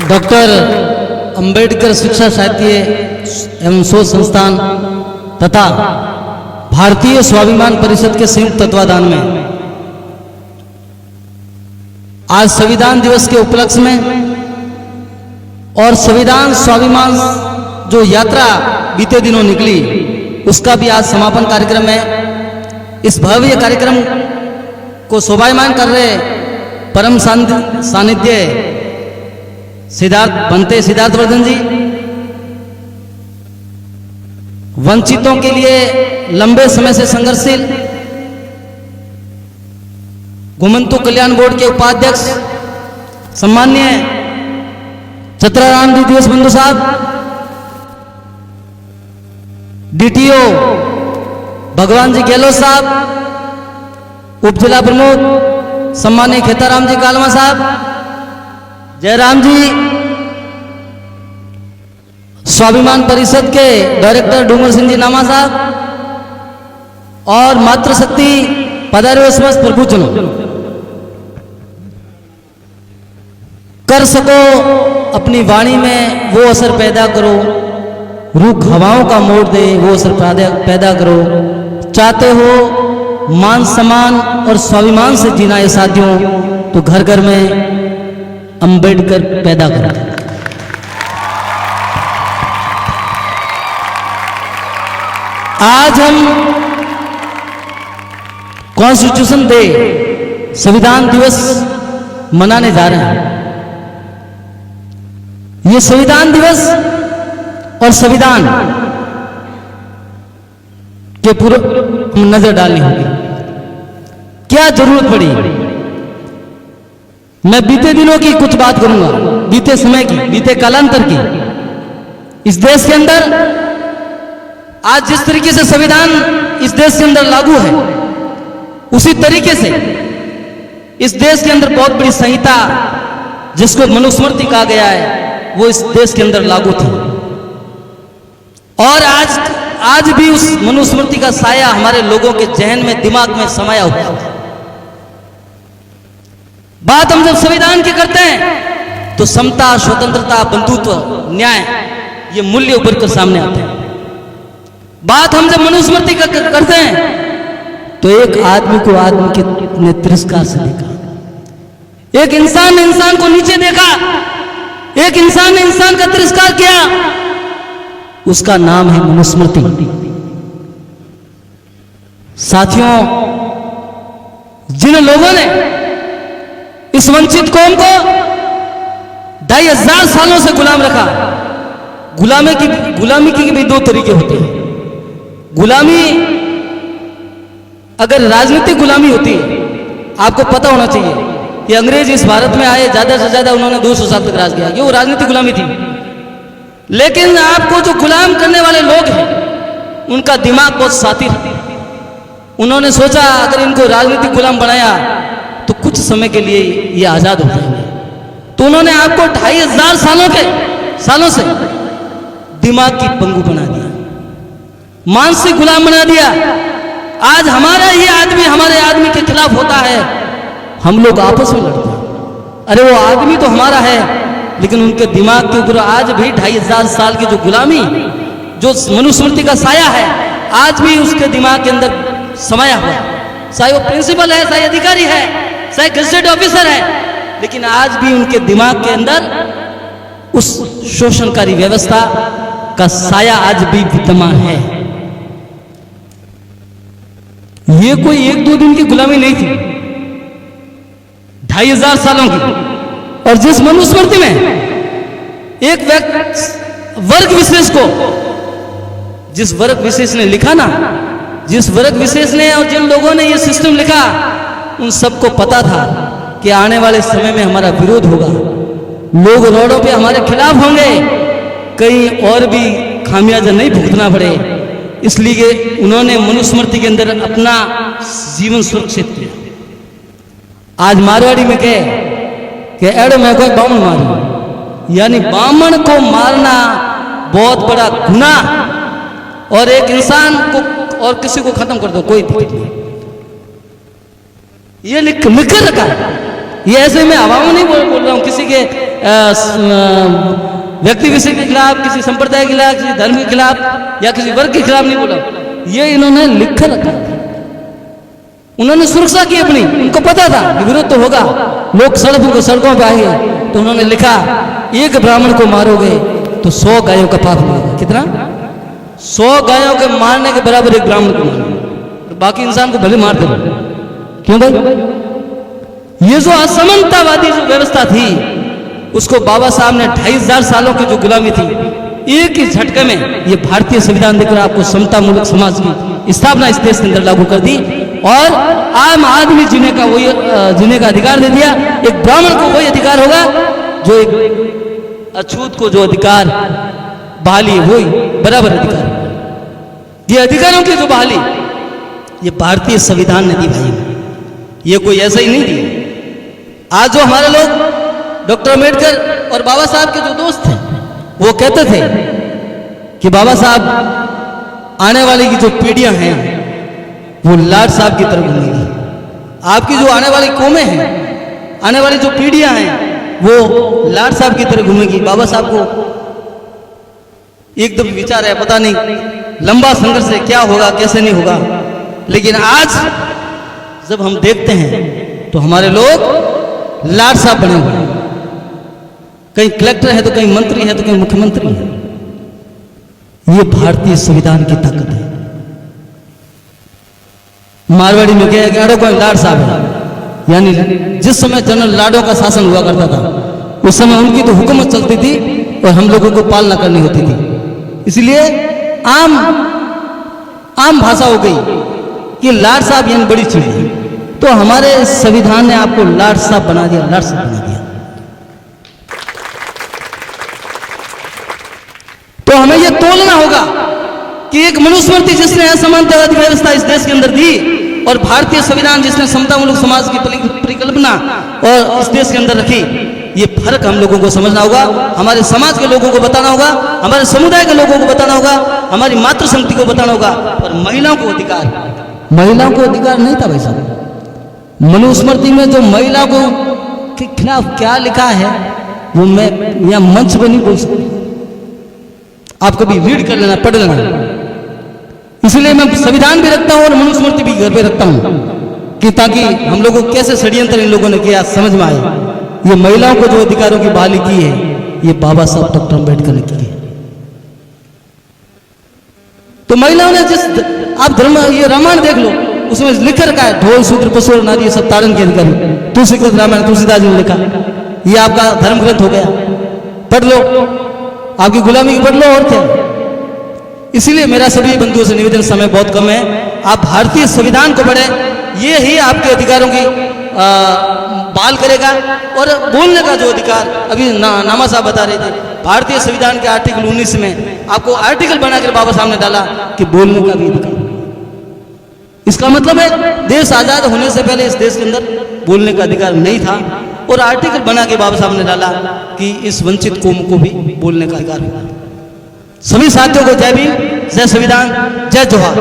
Doctor Ambedkar शिक्षा साहित्य एवं शोध संस्थान तथा भारतीय स्वाभिमान परिषद के संयुक्त तत्वाधान में आज संविधान दिवस के उपलक्ष्य में और संविधान स्वाभिमान जो यात्रा बीते दिनों निकली उसका भी आज समापन कार्यक्रम है। इस भव्य कार्यक्रम को शोभायमान कर रहे परम सानिध्य सिद्धार्थ वर्धन जी, वंचितों के लिए लंबे समय से संघर्षशील घुमंतु कल्याण बोर्ड के उपाध्यक्ष सम्मान्य चतुराराम जी दिवस बंधु साहब, डीटीओ भगवान जी गहलोत साहब, उप जिला प्रमुख सम्मान्य खेताराम जी कालमा साहब, जयराम जी स्वाभिमान परिषद के डायरेक्टर डूंगर सिंह जी नामा साहब और मातृशक्ति पधारे समस्त प्रभुजनों, कर सको अपनी वाणी में वो असर पैदा करो, रूख हवाओं का मोड़ दे वो असर पैदा करो, चाहते हो मान सम्मान और स्वाभिमान से जीना ये साथियों तो घर घर में अंबेडकर पैदा करो। आज हम कॉन्स्टिट्यूशन डे संविधान दिवस मनाने जा रहे हैं। ये संविधान दिवस और संविधान के पूरे नजर डालनी होगी। क्या जरूरत पड़ी? मैं बीते दिनों की कुछ बात करूंगा, बीते समय की, बीते कालांतर की। इस देश के अंदर आज जिस तरीके से संविधान इस देश के अंदर लागू है उसी तरीके से इस देश के अंदर बहुत बड़ी संहिता जिसको मनुस्मृति कहा गया है वो इस देश के अंदर लागू थी और आज भी उस मनुस्मृति का साया हमारे लोगों के जहन में, दिमाग में समाया हुआ है। बात हम जब संविधान की करते हैं तो समता, स्वतंत्रता, बंधुत्व, न्याय ये मूल्य उभर कर सामने आते हैं। बात हम जब मनुस्मृति का करते हैं तो एक आदमी को आदमी के ने तिरस्कार से देखा, एक इंसान ने इंसान को नीचे देखा, एक इंसान ने इंसान का तिरस्कार किया, उसका नाम है मनुस्मृति। साथियों, जिन लोगों ने इस वंचित कौम को 2500 सालों से गुलाम रखा, गुलामी के भी दो तरीके होते हैं। गुलामी अगर राजनीतिक गुलामी होती है, आपको पता होना चाहिए कि अंग्रेज इस भारत में आए, ज्यादा से ज्यादा उन्होंने 200 साल तक राज किया, ये वो राजनीतिक गुलामी थी। लेकिन आपको जो गुलाम करने वाले लोग हैं उनका दिमाग बहुत सातिर है। उन्होंने सोचा अगर इनको राजनीतिक गुलाम बनाया तो कुछ समय के लिए ये आजाद हो जाएंगे, तो उन्होंने आपको 2500 सालों से दिमाग की पंगु बना दिया, मानसिक गुलाम बना दिया। आज हमारा ये आदमी हमारे आदमी के खिलाफ होता है, हम लोग आपस में लड़ते हैं। अरे वो आदमी तो हमारा है लेकिन उनके दिमाग के ऊपर आज भी 2500 साल की जो गुलामी, जो मनुस्मृति का साया है, आज भी उसके दिमाग के अंदर समाया हुआ है। चाहे वो प्रिंसिपल है, चाहे अधिकारी है, चाहे गजेटेड ऑफिसर है, लेकिन आज भी उनके दिमाग के अंदर उस शोषणकारी व्यवस्था का साया आज भी विद्यमान है। ये कोई 1-2 दिन की गुलामी नहीं थी, 2500 सालों की। और जिस मनुस्मृति में एक वर्ग विशेष को, जिस वर्ग विशेष ने लिखा ना, जिस वर्ग विशेष ने और जिन लोगों ने ये सिस्टम लिखा, उन सबको पता था कि आने वाले समय में हमारा विरोध होगा, लोग रोडों पे हमारे खिलाफ होंगे, कहीं और भी खामियाजा नहीं भुगतना पड़े, इसलिए उन्होंने मनुस्मृति के अंदर अपना जीवन सुरक्षित किया। आज मारवाड़ी में कहे कि एड़ो मैं कोई बामण मारू, यानी बामण को मारना बहुत बड़ा गुनाह और एक इंसान को और किसी को खत्म कर दो, कोई दिक्कत नहीं। ये लिख कर रखा है। ये ऐसे मैं हवा में नहीं बोल रहा हूँ, किसी के व्यक्ति विशेष के खिलाफ, किसी संप्रदाय के खिलाफ, किसी धर्म के खिलाफ या किसी वर्ग के खिलाफ नहीं बोला। ये इन्होंने लिख कर रखा था। उन्होंने सुरक्षा की अपनी, उनको पता था कि विरोध तो होगा, लोग सड़कों पे आएंगे, तो उन्होंने लिखा एक ब्राह्मण को मारोगे तो 100 गायों का पाप मिलेगा। कितना? 100 गायों के मारने के बराबर एक ब्राह्मण को मारना, बाकी इंसान को भले मार दो। क्यों भाई? ये जो असमानतावादी जो व्यवस्था थी, उसको बाबा साहब ने 2500 सालों की जो गुलामी थी, एक ही झटके में ये भारतीय संविधान देकर आपको समता मूलक समाज की स्थापना इस देश के अंदर लागू कर दी और आम आदमी जीने का अधिकार दे दिया। एक ब्राह्मण को वही अधिकार होगा जो एक अछूत को जो अधिकार बहाली है, वही बराबर अधिकार। ये अधिकारों की जो बहाली ये भारतीय संविधान ने दी भाई, ये कोई ऐसा ही नहीं दिया। आज जो हमारे लोग डॉक्टर अम्बेडकर और बाबा साहब के जो दोस्त थे, वो कहते थे कि बाबा साहब आने वाली की जो पीढ़ियां हैं वो लाड साहब की तरफ घूमेंगी। आपकी जो आने वाली कौमें हैं, आने वाली जो पीढ़ियां हैं, वो लाड साहब की तरफ घूमेंगी। बाबा साहब को एकदम विचार है, पता नहीं लंबा संघर्ष है, क्या होगा कैसे नहीं होगा। लेकिन आज जब हम देखते हैं तो हमारे लोग लाड साहब बने हुए हैं। कहीं कलेक्टर है तो कहीं मंत्री है तो कहीं मुख्यमंत्री है। ये भारतीय संविधान की ताकत है। मारवाड़ी में क्या है कि अड़ो कोई लाड साहब है, यानी जिस समय जनरल लाडो का शासन हुआ करता था, उस समय उनकी तो हुकूमत चलती थी और हम लोगों को पालना करनी होती थी। इसलिए आम भाषा हो गई कि लाड साहब यानी बड़ी चीज है। तो हमारे संविधान ने आपको लाड साहब बना दिया, लाड साहब बना दिया। तो हमें यह तोलना होगा कि एक मनुस्मृति जिसने असमानतावादी व्यवस्था इस देश के अंदर दी और भारतीय संविधान जिसने समतामूलक समाज की परिकल्पना और इस देश के अंदर रखी, ये फर्क हम लोगों को समझना होगा। हमारे समाज के लोगों को बताना होगा, हमारे समुदाय के लोगों को बताना होगा, हमारी मातृशक्ति को बताना होगा। और महिलाओं को अधिकार नहीं था भाई साहब। मनुस्मृति में जो महिलाओं के खिलाफ क्या लिखा है वो मैं यहां मंच पर नहीं बोल सकती। आप कभी रीड कर लेना, पढ़ लेना। इसलिए मैं संविधान भी रखता हूं और मनुस्मृति भी घर पे रखता हूं कि ताकि हम लोगों को कैसे षड्यंत्र इन लोगों ने किया समझ में आए। ये महिलाओं को जो अधिकारों की बहाली की है, ये बाबा साहब डॉक्टर अम्बेडकर ने की है। तो महिलाओं ने जिस आप धर्म ये रामायण देख लो, उसमें लिख रखा है ढोल सूत्र पशु और नारी सब तारण के अधिकारी। तुलसीकृत रामायण तुलसीदास जी ने लिखा, ये आपका धर्म ग्रंथ हो गया, पढ़ लो, आपकी गुलामी की पढ़ लो और क्या। इसीलिए मेरा सभी बंधुओं से निवेदन, समय बहुत कम है, आप भारतीय संविधान को पढ़ें। ये ही आपके अधिकारों की बहाल करेगा। और बोलने का जो अधिकार अभी नामा साहब बता रहे थे, भारतीय संविधान के आर्टिकल 19 में आपको आर्टिकल बनाकर बाबा साहब ने डाला कि बोलने का भी अधिकार। इसका मतलब है देश आजाद होने से पहले इस देश के अंदर बोलने का अधिकार नहीं था और आर्टिकल बना के बाबा साहब ने डाला कि इस वंचित कौम को भी बोलने का अधिकार होगा। सभी साथियों को जय भीम, जय संविधान, जय जोहार।